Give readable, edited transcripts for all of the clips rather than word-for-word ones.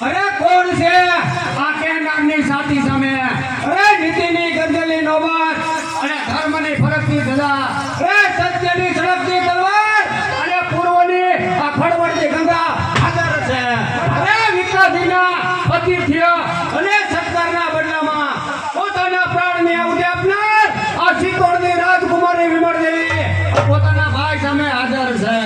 અરે કોણ છે આખે નામની સાથી સામે? અરે નીતિની ગંજલી નોબત અને ધર્મની ફરકની ધજા, અરે સત્યની સળગતી તલવાર અને પૂર્વની આ ખડવડતી ગંગા હાજર છે. અરે વિકાસીના અતિથ્ય અને સત્કારના બદલામાં પોતાના પ્રાણને આહુતિ આપનાર આ સિકોડની રાજકુમારી વિમળ દેવી પોતાના ભાઈ સામે હાજર છે.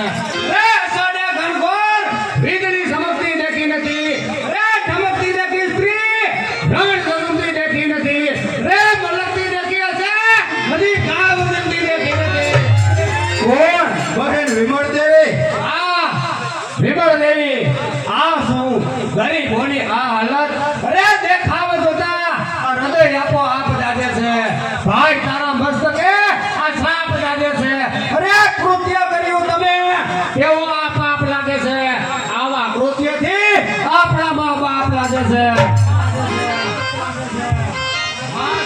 ગરીબોની આ હાલત, અરે દેખાવ જોતા હૃદય આપો આપ જાગે છે. ભાઈ તારા મસ્તકે આ સાપ જાગે છે. અરે કૃત્ય કર્યું તમે કેવો આપ લાગે છે. આવા કૃત્યથી આપણા મા બાપ લાગે છે.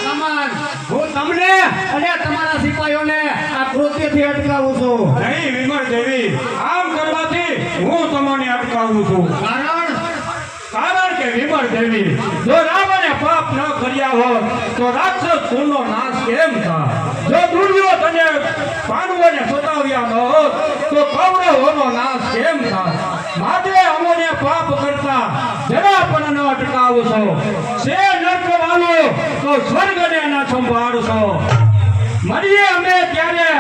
સમાન હું તમને અને તમારા સિપાહીઓને આ કૃત્યથી અટકાવું છું. નહીં વિમળ દેવી, આમ કરવાથી હું તમને અટકાવું છું. કારણ કે વિમળ દેવી, જો રાવણે પાપ ન કર્યા હોત તો રાક્ષસ કુળનો નાશ કેમ થાત? જો દુર્યોધને પાંડવોને સતાવ્યા ન હોત તો કૌરવોનો નાશ કેમ થાત? માટે અમોને પાપ કરતા જરા પણ ન અટકાવશો. સે નરકવાલો તો સ્વર્ગને ન સંભાળશો. મળીએ અમે ત્યારે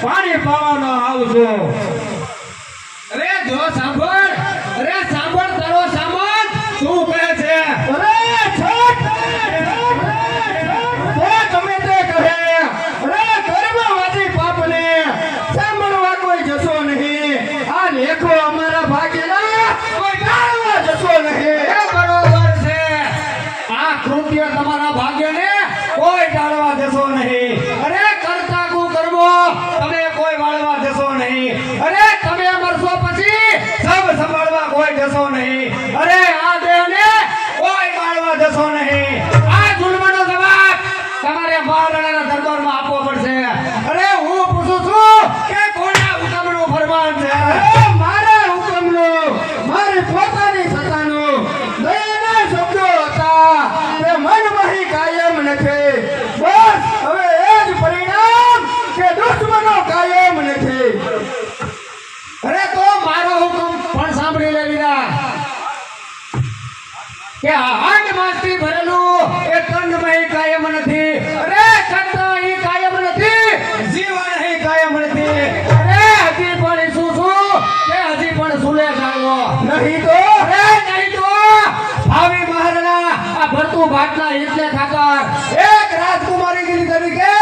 પાણી પાવાનો આવશો. અરે જો સાંભળ, અરે સાંભળ તારો સામાન શું કહે છે? અરે છોટ તમે તે કહે, અરે ગર્ભવતી પાપને સાંભળવા કોઈ જશો નહીં. આ લેખો અમારા ભાગ્યના કોઈ ટાળવા જશો નહીં. બરોબર છે, આ કૃત્ય તમારા ભાગ્યને કોઈ ટાળવા જશો નહીં. અરે કરતા કુ કરવો તમે કોઈ વાળવા જશો નહીં. અરે તમે મરશો પછી સબ સંભાળવા કોઈ જશો નહીં. અરે આ દેહને કોઈ બાળવા જશો નહીં. આ જુલ્મનો જવાબ તમારે મહારાણાના દરબારમાં આપવો પડશે. અરે હું પૂછું છું કે કોના હુકમનું ફરમાન છે? મારા હુકમનું, મારી પોતાની સત્તાનું દયાના શબ્દો હતા તે મનમહી કાયમ નથી. બસ હવે એ જ પરિણામ કે દુશ્મનો કાયમ નથી. અરે તો મારો હુકમ પણ સાંભળી લેવીરા કે આઠ માસથી ભરેલું એ કંડમય કાયમ નથી. અરે કંડ ઈ કાયમ નથી, જીવન ઈ કાયમ નથી. અરે હજી પણ ઈસુ છું કે હજી પણ સુલે જાળવો નહીં તો નહીં તો ભાવી મહારાણા આ ભરતું ભાટના હિતને ખાતર એક રાજકુમારી તરીકે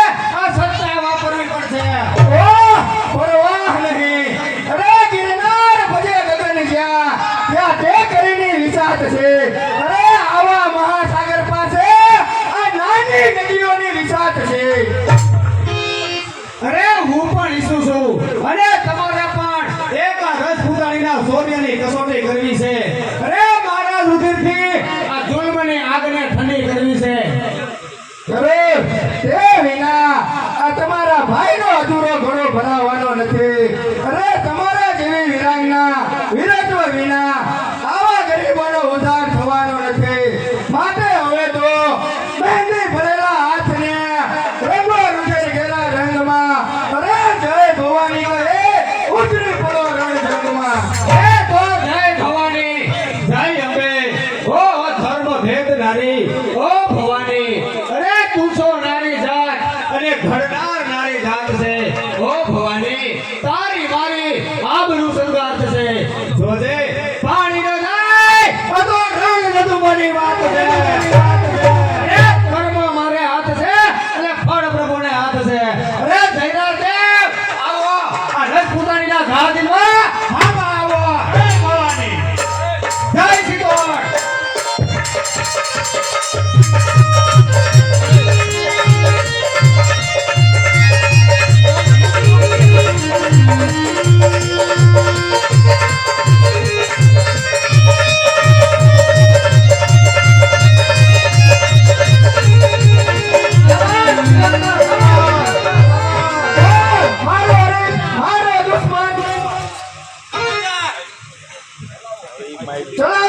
આ સત્તા વાપરવી પડશે. પરવાહ નહીં. અરે ગિરનાર ભજે ગગન જ્યાં ત્યાં તે કરીને વિસાત છે. અરે આવા મહાસાગર પાસે આ નાની નદીઓની વિસાત છે. અરે હું પણ ઈસુ છું અને તમારે પણ એક રસપૂતાણીના શૌર્યની કસોટી કરવી છે. અરે મારા રુધિરથી આ જુલ્મની આગને ઠંડી કરવી છે. અરે તે વિના આ તમારા ભાઈનો અધૂરો ઘડો ભરાવાનો નથી. અરે તમારા જેવી વિરાંગના વીરત્વ વિના આવા ગરીબોનો ઉદ્ધાર થવાનો નથી. માટે હવે તો મહેંદી ભરેલા હાથને રંગો રૂજે ગયેલા રંગમાં અરે જય ભવાની કહે ઉતરી પડો રણજંગમાં. મારી વાત છે એ કર્મ મારે હાથ છે અને ફળ પ્રભુને હાથ છે અરે જયરાજ દેવ આવો આ રજપૂતાણીના ઘા દિલમાં હામાં આવો હે ભવાની જય સિદ્ધોર મારો રે મારો દુશ્મન ચલો